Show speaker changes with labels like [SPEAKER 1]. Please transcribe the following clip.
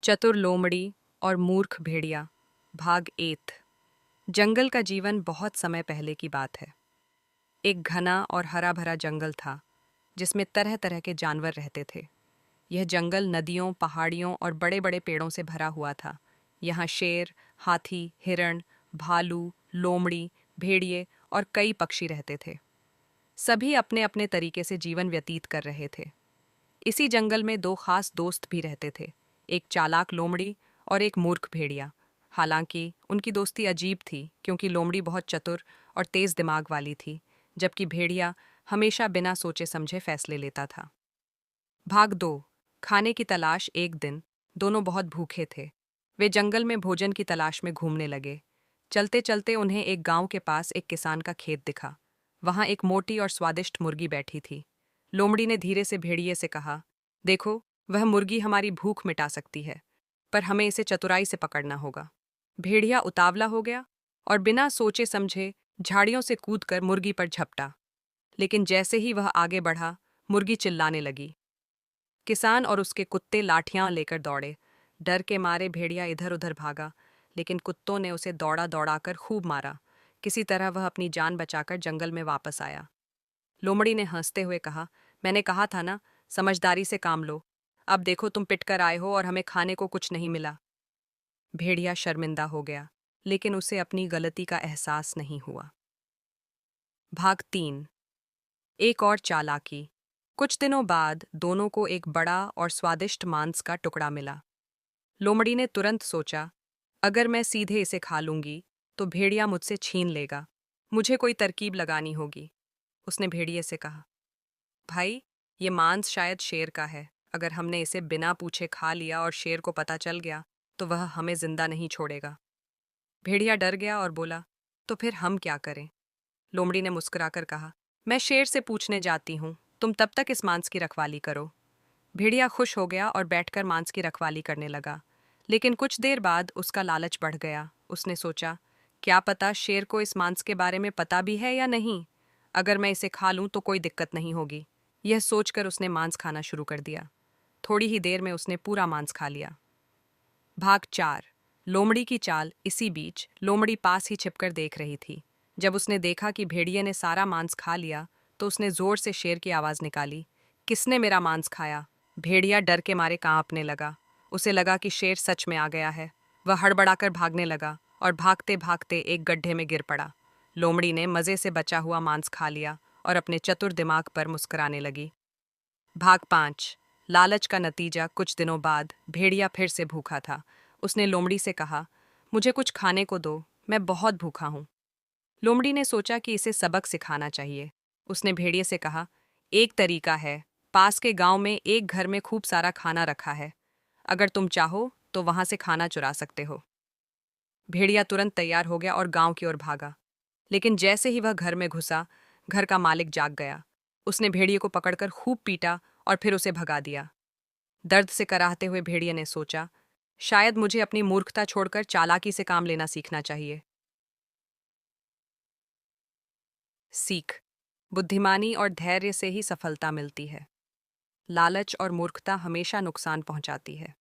[SPEAKER 1] चतुर लोमड़ी और मूर्ख भेड़िया। भाग 8। जंगल का जीवन बहुत समय पहले की बात है। एक घना और हरा भरा जंगल था जिसमें तरह तरह के जानवर रहते थे। यह जंगल नदियों, पहाड़ियों और बड़े बड़े पेड़ों से भरा हुआ था। यहाँ शेर, हाथी, हिरण, भालू, लोमड़ी, भेड़िए और कई पक्षी रहते थे। सभी अपने अपने तरीके से जीवन व्यतीत कर रहे थे। इसी जंगल में दो खास दोस्त भी रहते थे, एक चालाक लोमड़ी और एक मूर्ख भेड़िया। हालांकि उनकी दोस्ती अजीब थी क्योंकि लोमड़ी बहुत चतुर और तेज दिमाग वाली थी, जबकि भेड़िया हमेशा बिना सोचे समझे फैसले लेता था। भाग 2। खाने की तलाश। एक दिन दोनों बहुत भूखे थे। वे जंगल में भोजन की तलाश में घूमने लगे। चलते चलते उन्हें एक गांव के पास एक किसान का खेत दिखा। वहां एक मोटी और स्वादिष्ट मुर्गी बैठी थी। लोमड़ी ने धीरे से भेड़िए से कहा, देखो, वह मुर्गी हमारी भूख मिटा सकती है, पर हमें इसे चतुराई से पकड़ना होगा। भेड़िया उतावला हो गया और बिना सोचे समझे झाड़ियों से कूदकर मुर्गी पर झपटा। लेकिन जैसे ही वह आगे बढ़ा, मुर्गी चिल्लाने लगी। किसान और उसके कुत्ते लाठियां लेकर दौड़े। डर के मारे भेड़िया इधर उधर भागा, लेकिन कुत्तों ने उसे दौड़ा दौड़ाकर खूब मारा। किसी तरह वह अपनी जान बचाकर जंगल में वापस आया। लोमड़ी ने हंसते हुए कहा, मैंने कहा था ना, समझदारी से काम लो। अब देखो, तुम पिटकर आए हो और हमें खाने को कुछ नहीं मिला। भेड़िया शर्मिंदा हो गया, लेकिन उसे अपनी गलती का एहसास नहीं हुआ। भाग 3। एक और चालाकी। कुछ दिनों बाद दोनों को एक बड़ा और स्वादिष्ट मांस का टुकड़ा मिला। लोमड़ी ने तुरंत सोचा, अगर मैं सीधे इसे खा लूंगी तो भेड़िया मुझसे छीन लेगा। मुझे कोई तरकीब लगानी होगी। उसने भेड़िए से कहा, भाई, ये मांस शायद शेर का है। अगर हमने इसे बिना पूछे खा लिया और शेर को पता चल गया तो वह हमें जिंदा नहीं छोड़ेगा। भेड़िया डर गया और बोला, तो फिर हम क्या करें? लोमड़ी ने मुस्कुराकर कहा, मैं शेर से पूछने जाती हूँ, तुम तब तक इस मांस की रखवाली करो। भेड़िया खुश हो गया और बैठकर मांस की रखवाली करने लगा। लेकिन कुछ देर बाद उसका लालच बढ़ गया। उसने सोचा, क्या पता शेर को इस मांस के बारे में पता भी है या नहीं। अगर मैं इसे खा लूं तो कोई दिक्कत नहीं होगी। यह सोचकर उसने मांस खाना शुरू कर दिया। थोड़ी ही देर में उसने पूरा मांस खा लिया। भाग 4। लोमड़ी की चाल। इसी बीच लोमड़ी पास ही छिपकर देख रही थी। जब उसने देखा कि भेड़िए ने सारा मांस खा लिया तो उसने जोर से शेर की आवाज निकाली, किसने मेरा मांस खाया? भेड़िया डर के मारे कांपने लगा। उसे लगा कि शेर सच में आ गया है। वह हड़बड़ाकर भागने लगा और भागते भागते एक गड्ढे में गिर पड़ा। लोमड़ी ने मजे से बचा हुआ मांस खा लिया और अपने चतुर दिमाग पर मुस्कुराने लगी। भाग 5। लालच का नतीजा। कुछ दिनों बाद भेड़िया फिर से भूखा था। उसने लोमड़ी से कहा, मुझे कुछ खाने को दो, मैं बहुत भूखा हूँ। लोमड़ी ने सोचा कि इसे सबक सिखाना चाहिए। उसने भेड़िए से कहा, एक तरीका है, पास के गांव में एक घर में खूब सारा खाना रखा है। अगर तुम चाहो तो वहां से खाना चुरा सकते हो। भेड़िया तुरंत तैयार हो गया और गांव की ओर भागा। लेकिन जैसे ही वह घर में घुसा, घर का मालिक जाग गया। उसने भेड़िए को पकड़कर खूब पीटा और फिर उसे भगा दिया। दर्द से कराहते हुए भेड़िए ने सोचा, शायद मुझे अपनी मूर्खता छोड़कर चालाकी से काम लेना सीखना चाहिए। सीख। बुद्धिमानी और धैर्य से ही सफलता मिलती है। लालच और मूर्खता हमेशा नुकसान पहुंचाती है।